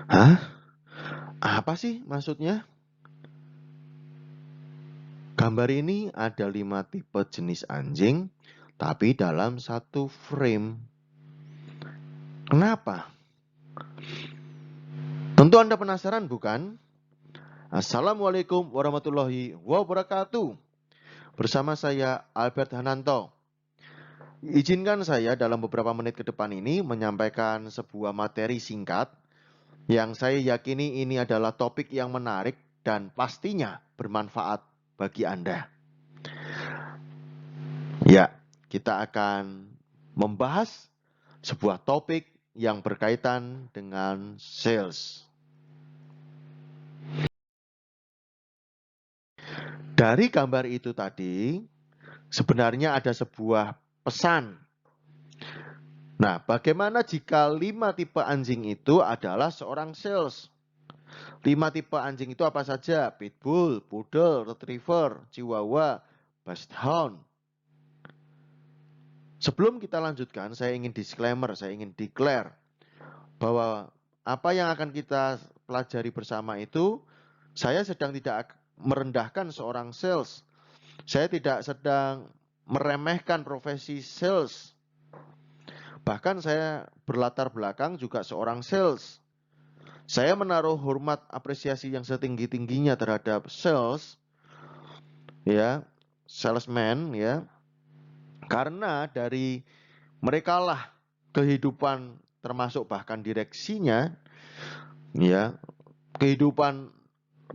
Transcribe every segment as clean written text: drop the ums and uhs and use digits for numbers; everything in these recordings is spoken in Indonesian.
Hah? Apa sih maksudnya? Gambar ini ada 5 tipe jenis anjing, tapi dalam satu frame. Kenapa? Tentu Anda penasaran, bukan? Assalamualaikum warahmatullahi wabarakatuh. Bersama saya Albert Hananto. Izinkan saya dalam beberapa menit ke depan ini menyampaikan sebuah materi singkat yang saya yakini ini adalah topik yang menarik dan pastinya bermanfaat bagi Anda. Ya, kita akan membahas sebuah topik yang berkaitan dengan sales. Dari gambar itu tadi, sebenarnya ada sebuah pesan. Nah, bagaimana jika 5 tipe anjing itu adalah seorang sales? 5 tipe anjing itu apa saja? Pitbull, Poodle, Retriever, Chihuahua, Basset Hound. Sebelum kita lanjutkan, saya ingin disclaimer, saya ingin declare bahwa apa yang akan kita pelajari bersama itu, saya sedang tidak merendahkan seorang sales. Saya tidak sedang meremehkan profesi sales. Bahkan saya berlatar belakang juga seorang sales. Saya menaruh hormat apresiasi yang setinggi-tingginya terhadap sales, ya, salesman, ya, karena dari mereka lah kehidupan termasuk bahkan direksinya, ya, kehidupan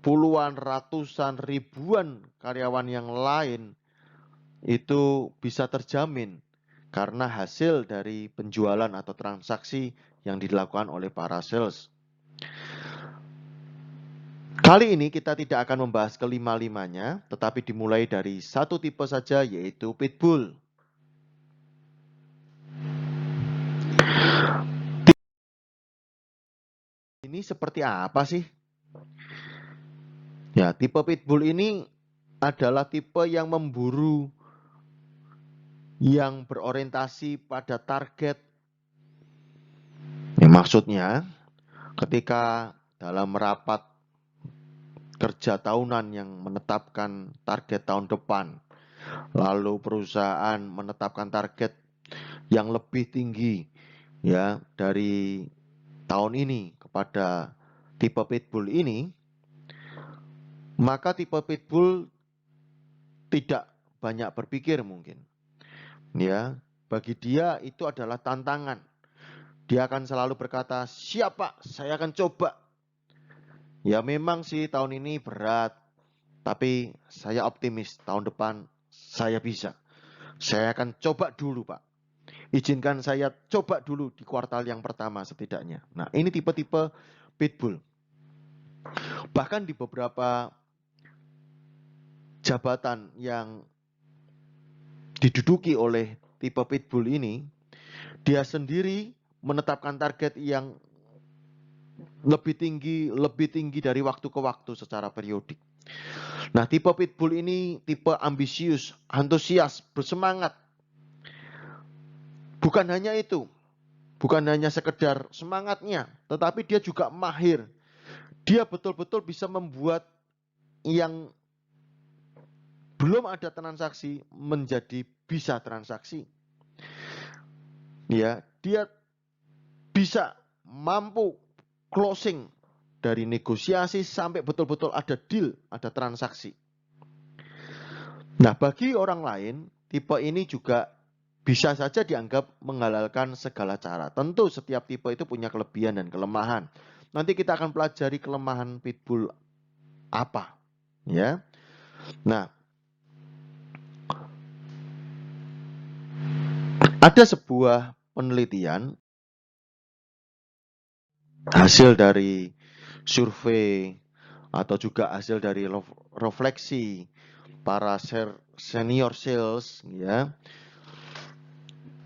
puluhan, ratusan, ribuan karyawan yang lain itu bisa terjamin karena hasil dari penjualan atau transaksi yang dilakukan oleh para sales. Kali ini kita tidak akan membahas kelima-limanya, tetapi dimulai dari satu tipe saja, yaitu Pitbull. Ini seperti apa sih? Ya, tipe Pitbull ini adalah tipe yang memburu, yang berorientasi pada target. Ya, maksudnya, ketika dalam rapat kerja tahunan yang menetapkan target tahun depan, lalu perusahaan menetapkan target yang lebih tinggi ya dari tahun ini kepada tipe Pitbull ini, maka tipe Pitbull tidak banyak berpikir mungkin. Ya, bagi dia itu adalah tantangan. Dia akan selalu berkata, "Siap Pak, saya akan coba." Ya memang sih tahun ini berat, tapi saya optimis tahun depan saya bisa. Saya akan coba dulu Pak. Izinkan saya coba dulu di kuartal yang pertama setidaknya. Nah, ini tipe-tipe Pitbull. Bahkan di beberapa jabatan yang diduduki oleh tipe Pitbull ini, dia sendiri menetapkan target yang lebih tinggi dari waktu ke waktu secara periodik. Nah, tipe Pitbull ini tipe ambisius, antusias, bersemangat. Bukan hanya itu, bukan hanya sekedar semangatnya, tetapi dia juga mahir. Dia betul-betul bisa membuat yang belum ada transaksi menjadi bisa transaksi. Ya, dia bisa mampu closing dari negosiasi sampai betul-betul ada deal, ada transaksi. Nah, bagi orang lain, tipe ini juga bisa saja dianggap menghalalkan segala cara. Tentu setiap tipe itu punya kelebihan dan kelemahan. Nanti kita akan pelajari kelemahan Pitbull apa, ya. Nah, ada sebuah penelitian hasil dari survei atau juga hasil dari refleksi para senior sales, ya.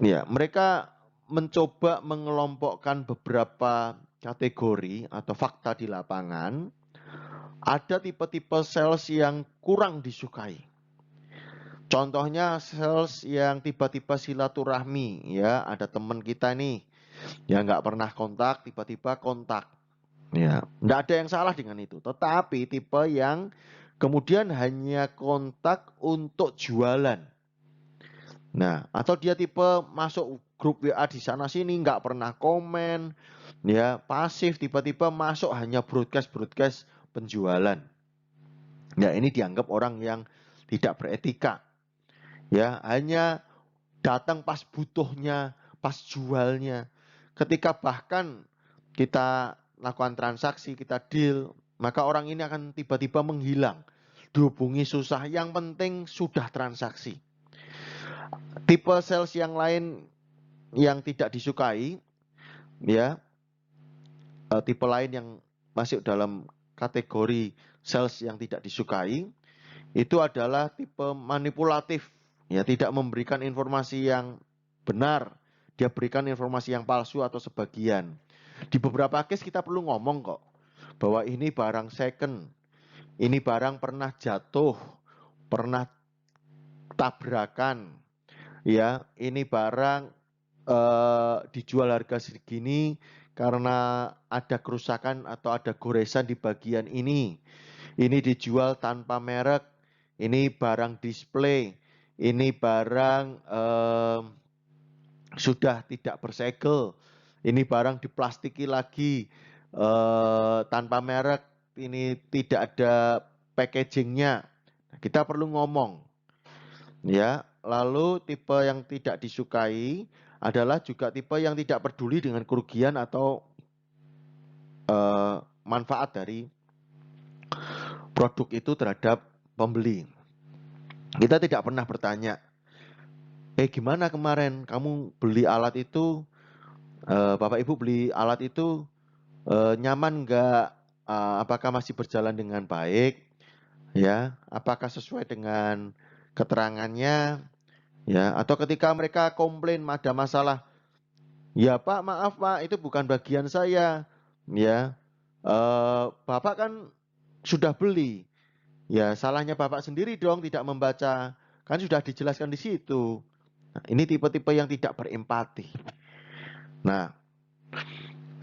Ya, mereka mencoba mengelompokkan beberapa kategori atau fakta di lapangan. Ada tipe-tipe sales yang kurang disukai. Contohnya sales yang tiba-tiba silaturahmi, ya, ada teman kita nih yang nggak pernah kontak, tiba-tiba kontak. Ya, tidak ada yang salah dengan itu. Tetapi tipe yang kemudian hanya kontak untuk jualan. Nah, atau dia tipe masuk grup WA di sana sini nggak pernah komen, ya pasif, tiba-tiba masuk hanya broadcast penjualan. Ya, ini dianggap orang yang tidak beretika. Ya, hanya datang pas butuhnya, pas jualnya. Ketika bahkan kita lakukan transaksi, kita deal, maka orang ini akan tiba-tiba menghilang. Dihubungi susah, yang penting sudah transaksi. Tipe sales yang lain yang tidak disukai, ya, tipe lain yang masuk dalam kategori sales yang tidak disukai, itu adalah tipe manipulatif, ya, tidak memberikan informasi yang benar, dia berikan informasi yang palsu atau sebagian. Di beberapa case kita perlu ngomong kok, bahwa ini barang second, ini barang pernah jatuh, pernah tabrakan, ya, ini barang dijual harga segini karena ada kerusakan atau ada goresan di bagian ini. Ini dijual tanpa merek, ini barang display, ini barang sudah tidak bersegel, ini barang diplastiki lagi tanpa merek, ini tidak ada packagingnya. Kita perlu ngomong, ya. Lalu tipe yang tidak disukai adalah juga tipe yang tidak peduli dengan kerugian atau manfaat dari produk itu terhadap pembeli. Kita tidak pernah bertanya, gimana kemarin kamu beli alat itu, Bapak Ibu beli alat itu nyaman nggak? Apakah masih berjalan dengan baik? Ya, apakah sesuai dengan keterangannya? Ya, atau ketika mereka komplain ada masalah, ya Pak, maaf Pak, itu bukan bagian saya. Ya, Bapak kan sudah beli. Ya, salahnya Bapak sendiri dong tidak membaca. Kan sudah dijelaskan di situ. Nah, ini tipe-tipe yang tidak berempati. Nah,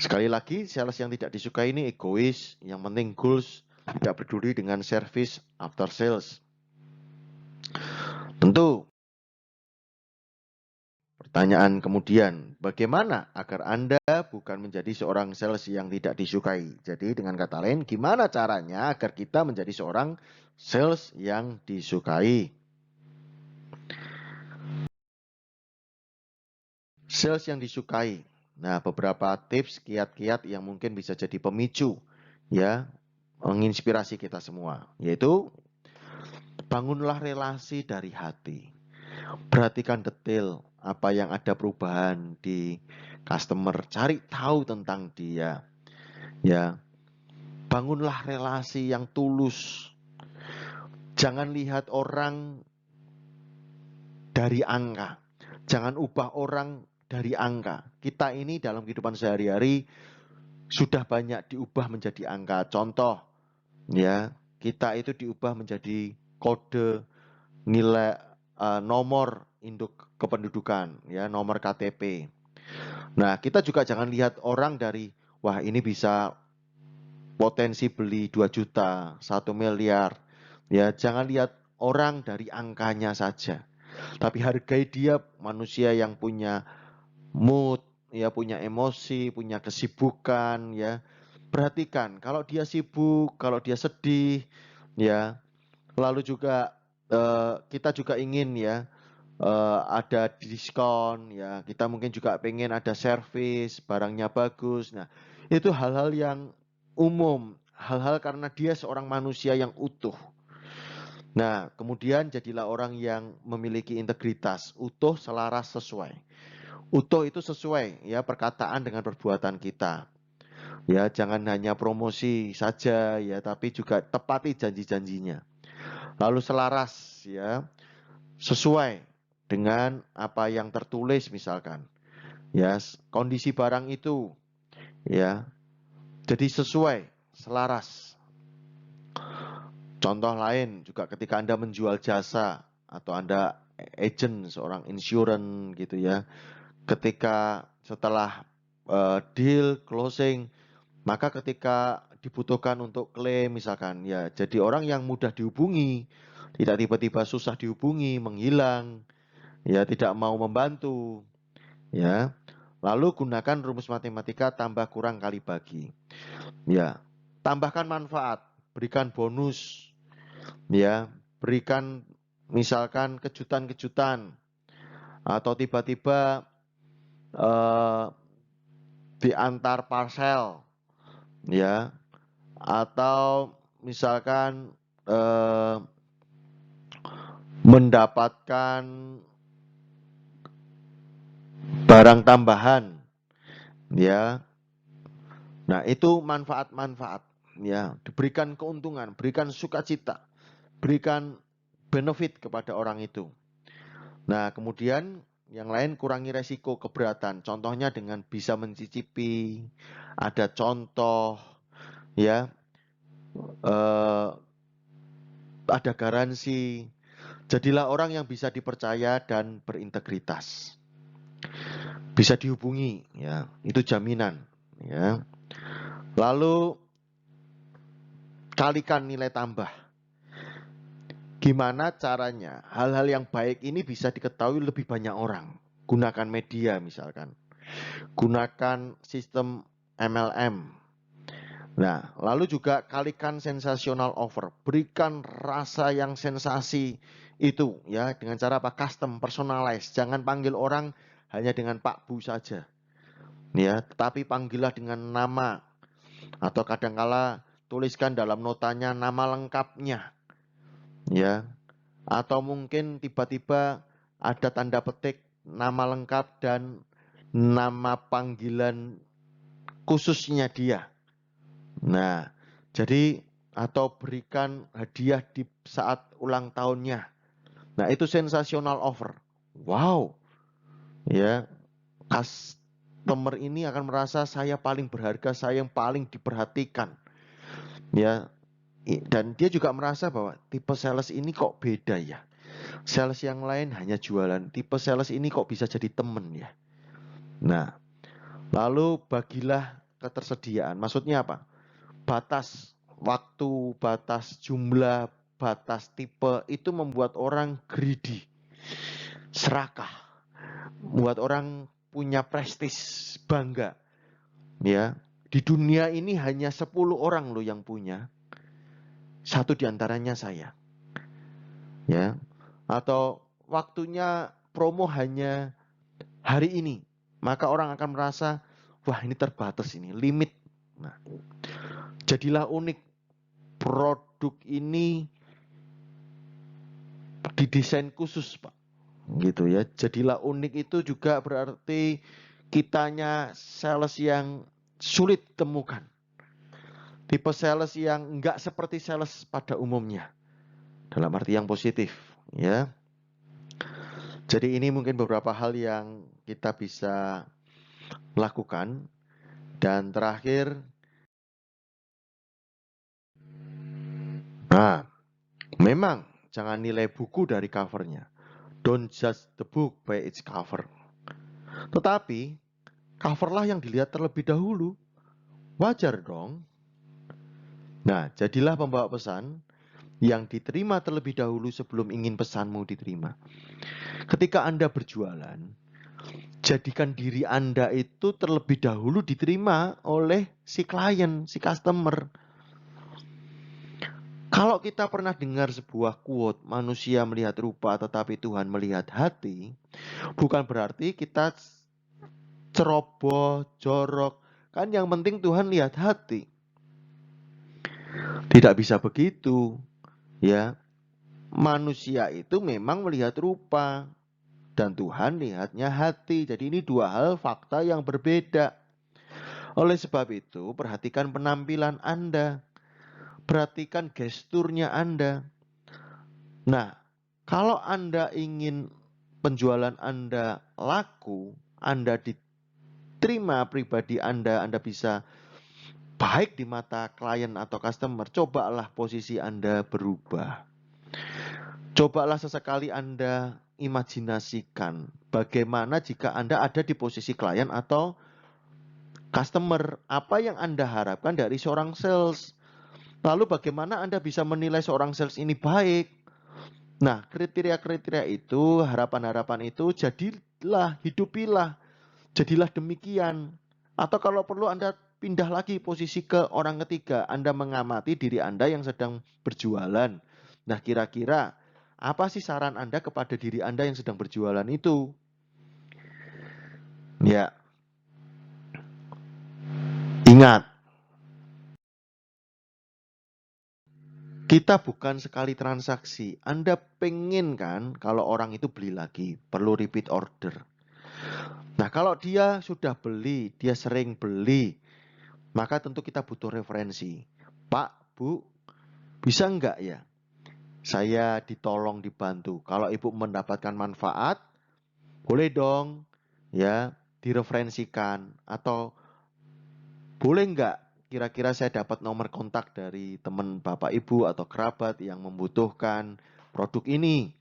sekali lagi, sales yang tidak disukai ini egois, yang penting goals, tidak peduli dengan service after sales. Tentu, pertanyaan kemudian, bagaimana agar Anda bukan menjadi seorang sales yang tidak disukai? Jadi dengan kata lain, gimana caranya agar kita menjadi seorang sales yang disukai? Sales yang disukai. Nah, beberapa tips, kiat-kiat yang mungkin bisa jadi pemicu, ya, menginspirasi kita semua, yaitu bangunlah relasi dari hati. Perhatikan detail apa yang ada perubahan di customer, cari tahu tentang dia, ya. Bangunlah relasi yang tulus. Jangan lihat orang dari angka. Jangan ubah orang dari angka. Kita ini dalam kehidupan sehari-hari sudah banyak diubah menjadi angka. Contoh, ya, kita itu diubah menjadi kode, nilai, nomor induk kependudukan, ya, nomor KTP. Nah, kita juga jangan lihat orang dari, wah ini bisa potensi beli 2 juta, 1 miliar. Ya, jangan lihat orang dari angkanya saja. Tapi hargai dia manusia yang punya mood, ya, punya emosi, punya kesibukan, ya. Perhatikan kalau dia sibuk, kalau dia sedih, ya. Lalu juga kita juga ingin, ya, ada diskon, ya. Kita mungkin juga pengen ada servis, barangnya bagus. Nah, itu hal-hal yang umum, hal-hal karena dia seorang manusia yang utuh. Nah, kemudian jadilah orang yang memiliki integritas, utuh, selaras, sesuai. Utuh itu sesuai, ya, perkataan dengan perbuatan kita. Ya, jangan hanya promosi saja, ya, tapi juga tepati janji-janjinya. Lalu selaras, ya, sesuai dengan apa yang tertulis misalkan. Ya, kondisi barang itu, ya. Jadi sesuai, selaras. Contoh lain juga ketika Anda menjual jasa atau Anda agent seorang insurance gitu, ya. Ketika setelah deal closing, Maka ketika dibutuhkan untuk klaim misalkan, ya jadi orang yang mudah dihubungi, tidak tiba-tiba susah dihubungi, menghilang, ya tidak mau membantu, ya. Lalu gunakan rumus matematika tambah kurang kali bagi. Ya, tambahkan manfaat, berikan bonus, ya, berikan misalkan kejutan-kejutan atau tiba-tiba eh, diantar parcel, ya, atau misalkan eh, mendapatkan barang tambahan, ya. Nah, itu manfaat-manfaat, ya, diberikan keuntungan, berikan sukacita, berikan benefit kepada orang itu. Nah, kemudian yang lain kurangi resiko keberatan. Contohnya dengan bisa mencicipi, ada contoh, ya, eh, ada garansi. Jadilah orang yang bisa dipercaya dan berintegritas. Bisa dihubungi, ya, itu jaminan, ya. Lalu kalikan nilai tambah. Gimana caranya hal-hal yang baik ini bisa diketahui lebih banyak orang? Gunakan media misalkan. Gunakan sistem MLM. Nah, lalu juga kalikan sensational offer. Berikan rasa yang sensasi itu ya dengan cara apa? Custom, personalize. Jangan panggil orang hanya dengan Pak Bu saja. Ya, tetapi panggillah dengan nama atau kadangkala tuliskan dalam notanya nama lengkapnya. Ya, atau mungkin tiba-tiba ada tanda petik nama lengkap dan nama panggilan khususnya dia. Nah, jadi atau berikan hadiah di saat ulang tahunnya. Nah, itu sensational offer. Wow, ya, customer ini akan merasa saya paling berharga, saya yang paling diperhatikan. Ya, dan dia juga merasa bahwa tipe sales ini kok beda ya. Sales yang lain hanya jualan, tipe sales ini kok bisa jadi temen ya. Nah, lalu bagilah ketersediaan. Maksudnya apa? Batas waktu, batas jumlah, batas tipe itu membuat orang greedy, serakah, membuat orang punya prestis, bangga. Ya, di dunia ini hanya 10 orang loh yang punya. Satu diantaranya saya. Ya, atau waktunya promo hanya hari ini, maka orang akan merasa, wah ini terbatas ini, limit. Nah, jadilah unik. Produk ini didesain khusus, Pak. Gitu ya. Jadilah unik itu juga berarti kitanya sales yang sulit temukan. Tipe sales yang enggak seperti sales pada umumnya. Dalam arti yang positif, ya. Jadi ini mungkin beberapa hal yang kita bisa lakukan. Dan terakhir, nah, memang jangan nilai buku dari covernya. Don't judge the book by its cover. Tetapi, coverlah yang dilihat terlebih dahulu. Wajar dong. Nah, jadilah pembawa pesan yang diterima terlebih dahulu sebelum ingin pesanmu diterima. Ketika Anda berjualan, jadikan diri Anda itu terlebih dahulu diterima oleh si klien, si customer. Kalau kita pernah dengar sebuah quote, manusia melihat rupa tetapi Tuhan melihat hati, bukan berarti kita ceroboh, jorok. Kan yang penting Tuhan lihat hati. Tidak bisa begitu, ya. Manusia itu memang melihat rupa dan Tuhan lihatnya hati. Jadi ini dua hal fakta yang berbeda. Oleh sebab itu, perhatikan penampilan Anda. Perhatikan gesturnya Anda. Nah, kalau Anda ingin penjualan Anda laku, Anda diterima pribadi Anda bisa baik di mata klien atau customer, cobalah posisi Anda berubah. Cobalah sesekali Anda imajinasikan bagaimana jika Anda ada di posisi klien atau customer, apa yang Anda harapkan dari seorang sales? Lalu bagaimana Anda bisa menilai seorang sales ini baik? Nah, kriteria-kriteria itu, harapan-harapan itu, hidupilah, jadilah demikian. Atau kalau perlu Anda pindah lagi posisi ke orang ketiga, Anda mengamati diri Anda yang sedang berjualan. Nah, kira-kira apa sih saran Anda kepada diri Anda yang sedang berjualan itu? Ya, ingat, kita bukan sekali transaksi. Anda pengen kan kalau orang itu beli lagi, perlu repeat order. Nah, kalau dia sudah beli, dia sering beli, maka tentu kita butuh referensi. Pak, Bu, bisa enggak ya saya ditolong dibantu? Kalau Ibu mendapatkan manfaat, boleh dong ya direferensikan. Atau boleh enggak kira-kira saya dapat nomor kontak dari teman Bapak Ibu atau kerabat yang membutuhkan produk ini.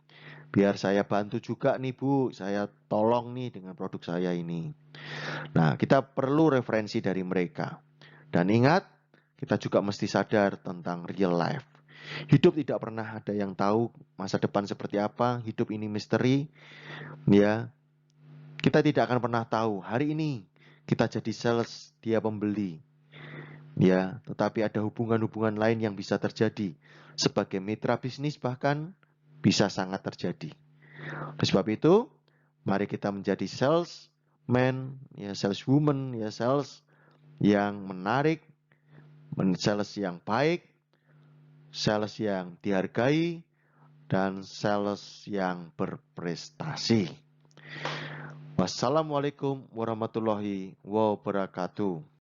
Biar saya bantu juga nih Bu, saya tolong nih dengan produk saya ini. Nah, kita perlu referensi dari mereka. Dan ingat, kita juga mesti sadar tentang real life. Hidup tidak pernah ada yang tahu masa depan seperti apa. Hidup ini misteri, ya. Kita tidak akan pernah tahu hari ini kita jadi sales, dia pembeli. Ya, tetapi ada hubungan-hubungan lain yang bisa terjadi. Sebagai mitra bisnis bahkan bisa sangat terjadi. Oleh sebab itu, mari kita menjadi salesman, ya saleswoman, ya sales yang menarik, sales yang baik, sales yang dihargai, dan sales yang berprestasi. Wassalamualaikum warahmatullahi wabarakatuh.